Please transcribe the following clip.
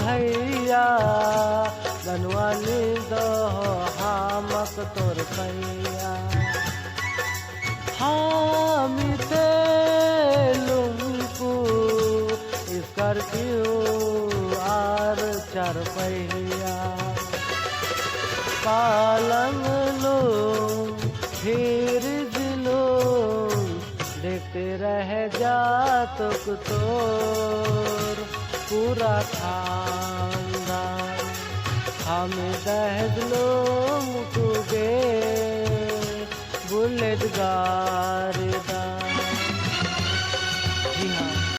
भैया गनवानी दो हामक तोर पैया हामिते लुमकू स्कॉर्पियो आर चार पहिया पालंग लूम फिर दिलूम देखते रह जातुक तोर पूरा खानदान हम दहजलूम तुगे बुलेट गारीदार